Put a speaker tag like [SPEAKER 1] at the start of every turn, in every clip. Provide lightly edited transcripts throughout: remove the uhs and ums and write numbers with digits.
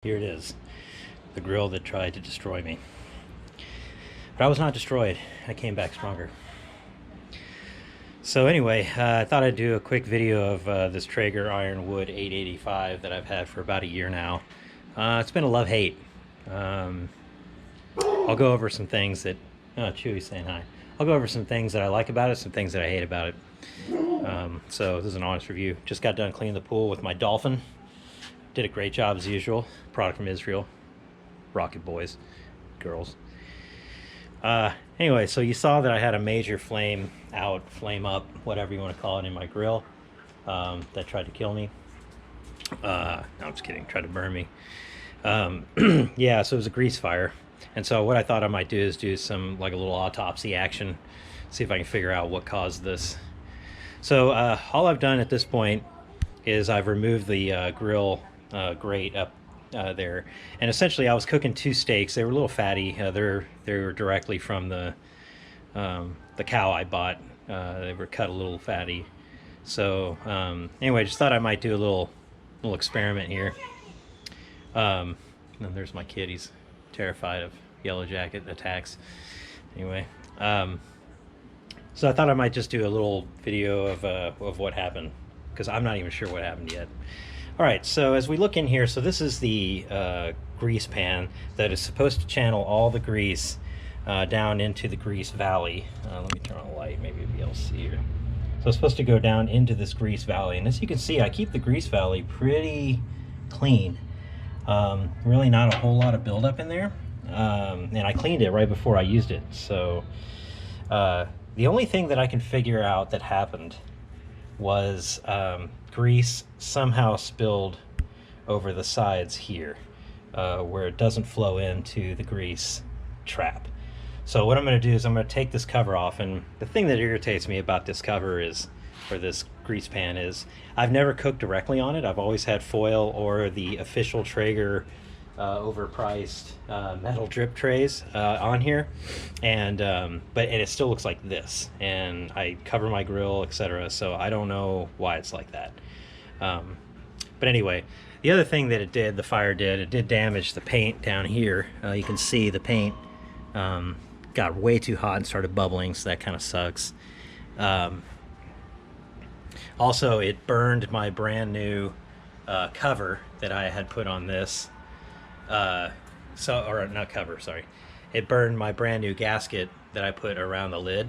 [SPEAKER 1] here it is, the grill that tried to destroy me. But I was not destroyed. I came back stronger. So anyway, I thought I'd do a quick video of this Traeger Ironwood 885 that I've had for about a year now. It's been a love-hate. I'll go over some things that... Oh, Chewy's saying hi. I'll go over some things that I like about it, some things that I hate about it. So this is an honest review. Just got done cleaning the pool with my Dolphin. Did a great job as usual. Product from Israel. Rocket boys, girls. Anyway, so you saw that I had a major flame out, flame up, whatever you want to call it, in my grill that tried to kill me. No, I'm just kidding. Tried to burn me. Yeah, so it was a grease fire. And so what I thought I might do is do some, like, a little autopsy action, see if I can figure out what caused this. So all I've done at this point is I've removed the grill grate up there, and essentially I was cooking two steaks. They were a little fatty. They were directly from the cow I bought. They were cut a little fatty. So anyway, just thought I might do a little experiment here. And there's my kid. He's terrified of yellow jacket attacks. Anyway, so I thought I might just do a little video of what happened, because I'm not even sure what happened yet. All right, so as we look in here, so this is the grease pan that is supposed to channel all the grease down into the grease valley. Let me turn on the light, maybe you'll be able to see here. So it's supposed to go down into this grease valley, and as you can see, I keep the grease valley pretty clean. Really not a whole lot of buildup in there, and I cleaned it right before I used it. So the only thing that I can figure out that happened was grease somehow spilled over the sides here, where it doesn't flow into the grease trap. So what I'm going to do is I'm going to take this cover off, and the thing that irritates me about this cover is, or this grease pan, is I've never cooked directly on it. I've always had foil or the official Traeger overpriced metal drip trays on here, and it still looks like this, and I cover my grill, etc. So I don't know why it's like that. But anyway, the other thing that the fire did, it did damage the paint down here. You can see the paint got way too hot and started bubbling, so that kind of sucks. Also, it burned my brand new cover that I had put on this. Or not cover, sorry. It burned my brand new gasket that I put around the lid.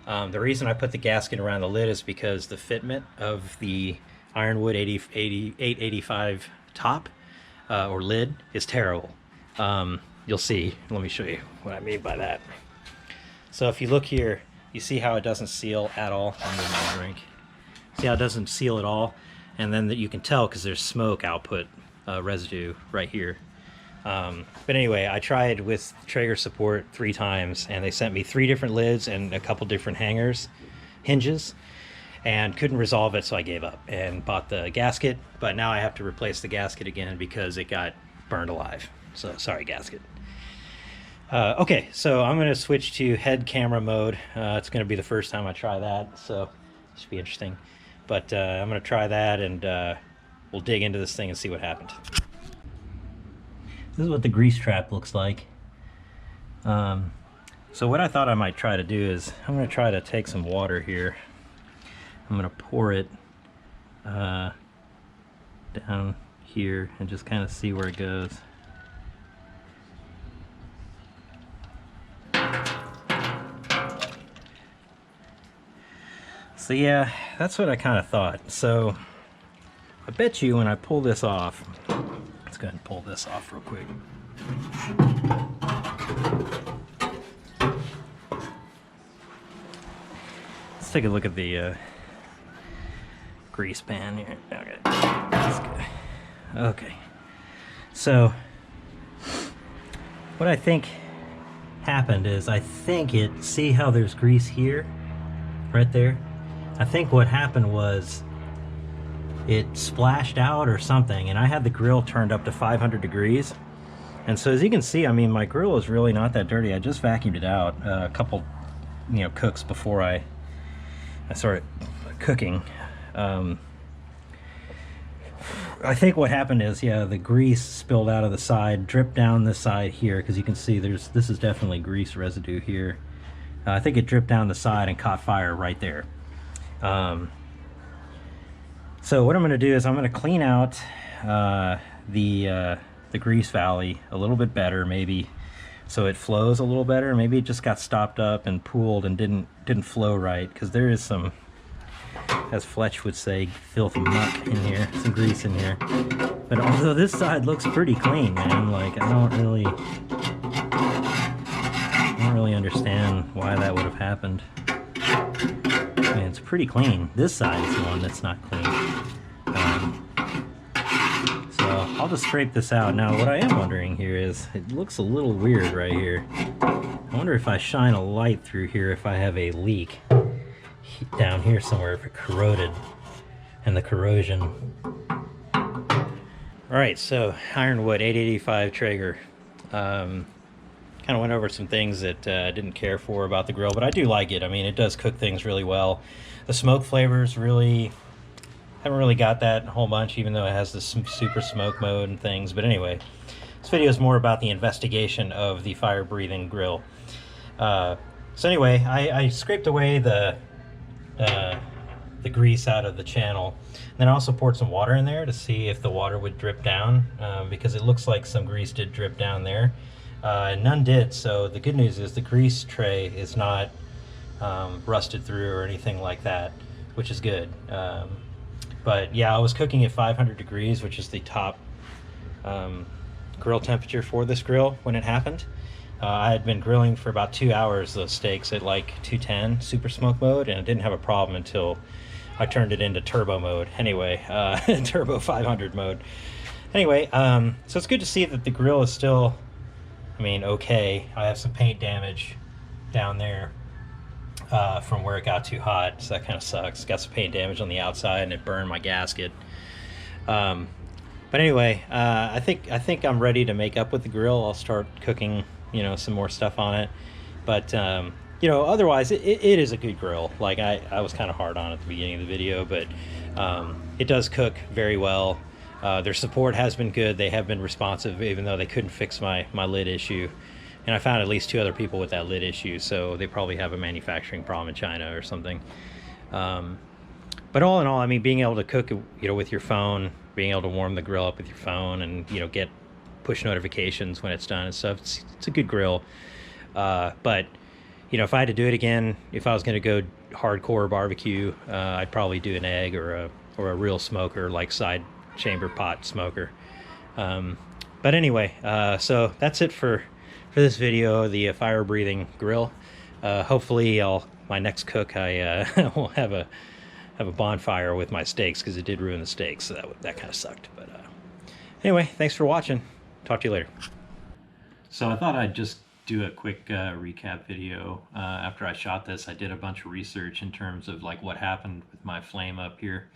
[SPEAKER 1] The reason I put the gasket around the lid is because the fitment of the Ironwood 885 top or lid is terrible. You'll see. Let me show you what I mean by that. So if you look here, you see how it doesn't seal at all. I'm moving my drink. See how it doesn't seal at all? And then you can tell because there's smoke output residue right here. But anyway, I tried with Traeger support 3 times, and they sent me 3 different lids and a couple different hinges, and couldn't resolve it, so I gave up and bought the gasket. But now I have to replace the gasket again because it got burned alive. So sorry, gasket. Okay, so I'm going to switch to head camera mode. It's going to be the first time I try that, so it should be interesting. But I'm going to try that, and we'll dig into this thing and see what happened. This is what the grease trap looks like. So what I thought I might try to do is, I'm going to try to take some water here. I'm going to pour it down here and just kind of see where it goes. So yeah, that's what I kind of thought. So I bet you when I pull this off, let's go ahead and pull this off real quick. Let's take a look at the grease pan here. Okay, let's go. Okay. So what I think happened is, see how there's grease here, right there? I think what happened was it splashed out or something, and I had the grill turned up to 500 degrees. And so as you can see, I mean, my grill is really not that dirty. I just vacuumed it out a couple, cooks before I started cooking. I think what happened is, yeah, the grease spilled out of the side, dripped down the side here, because you can see this is definitely grease residue here. I think it dripped down the side and caught fire right there. So what I'm going to do is I'm going to clean out the grease valley a little bit better, maybe, so it flows a little better. Maybe it just got stopped up and pooled and didn't flow right, because there is some, as Fletch would say, filthy muck in here, some grease in here. But although this side looks pretty clean, man, like I don't really understand why that would have happened. I mean, it's pretty clean. This side is the one that's not clean. So I'll just scrape this out. Now what I am wondering here is, it looks a little weird right here. I wonder if I shine a light through here, if I have a leak down here somewhere, if it corroded, and the corrosion. Alright, so Ironwood 885 Traeger. Kind of went over some things that I didn't care for about the grill, but I do like it. I mean, it does cook things really well. The smoke flavors really, haven't really got that a whole bunch, even though it has this super smoke mode and things. But anyway, this video is more about the investigation of the fire-breathing grill. So anyway, I scraped away the grease out of the channel. And then I also poured some water in there to see if the water would drip down, because it looks like some grease did drip down there. And none did, so the good news is the grease tray is not rusted through or anything like that, which is good. But yeah, I was cooking at 500 degrees, which is the top grill temperature for this grill when it happened. I had been grilling for about 2 hours those steaks at like 210 super smoke mode, and I didn't have a problem until I turned it into turbo mode. Anyway, turbo 500 mode. Anyway, so it's good to see that the grill is still, I mean, okay. I have some paint damage down there from where it got too hot, so that kind of sucks. Got some paint damage on the outside, and it burned my gasket. But anyway, I think I'm ready to make up with the grill. I'll start cooking, you know, some more stuff on it. But you know, otherwise, it is a good grill. Like I was kind of hard on it at the beginning of the video, but it does cook very well. Their support has been good. They have been responsive, even though they couldn't fix my lid issue. And I found at least 2 other people with that lid issue, so they probably have a manufacturing problem in China or something. But all in all, I mean, being able to cook, you know, with your phone, being able to warm the grill up with your phone, and, you know, get push notifications when it's done and stuff, it's a good grill. But, you know, if I had to do it again, if I was going to go hardcore barbecue, I'd probably do an egg or a real smoker, like side chamber pot smoker. But anyway, so that's it for this video, the fire breathing grill. Hopefully my next cook, I will have a bonfire with my steaks, because it did ruin the steaks, so that kind of sucked. But anyway, thanks for watching. Talk to you later. So I thought I'd just do a quick recap video. After I shot this, I did a bunch of research in terms of like what happened with my flame up here.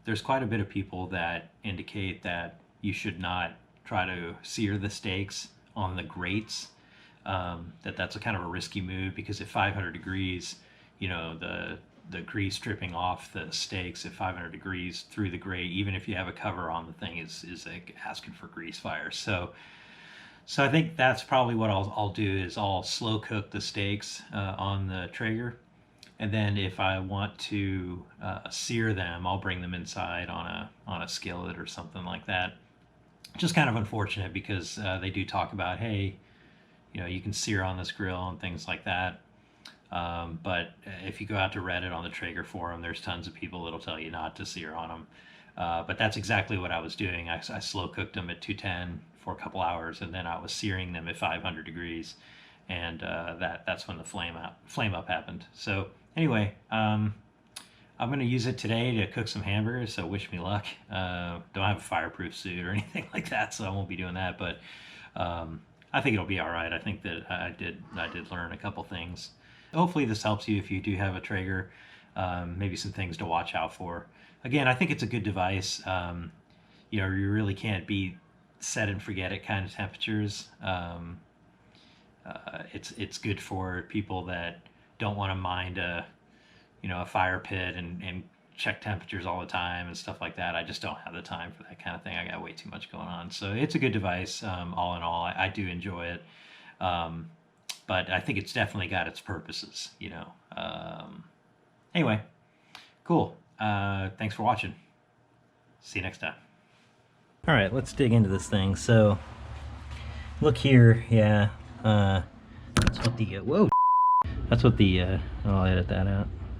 [SPEAKER 1] There's quite a bit of people that indicate that you should not try to sear the steaks on the grates, that's a kind of a risky move, because at 500 degrees, you know, the grease dripping off the steaks at 500 degrees through the grate, even if you have a cover on the thing, is like asking for grease fire. So I think that's probably what I'll do, is I'll slow cook the steaks on the Traeger, and then if I want to sear them, I'll bring them inside on a skillet or something like that. Just kind of unfortunate, because they do talk about, hey, you know, you can sear on this grill and things like that. But if you go out to Reddit on the Traeger forum, there's tons of people that'll tell you not to sear on them. But that's exactly what I was doing. I slow cooked them at 210 for a couple hours, and then I was searing them at 500 degrees, and that's when the flame up happened. So anyway, I'm going to use it today to cook some hamburgers, so wish me luck. Don't have a fireproof suit or anything like that, so I won't be doing that, but I think it'll be all right. I think that I did learn a couple things. Hopefully this helps you if you do have a Traeger, maybe some things to watch out for. Again, I think it's a good device. You know, you really can't beat set and forget it kind of temperatures. It's good for people that don't want to mind a fire pit and check temperatures all the time and stuff like that. I just don't have the time for that kind of thing. I got way too much going on. So it's a good device. All in all, I do enjoy it. But I think it's definitely got its purposes, you know. Anyway, cool. Thanks for watching. See you next time. All right, let's dig into this thing. So, look here, yeah. That's what the, whoa. That's what the, I'll edit that out.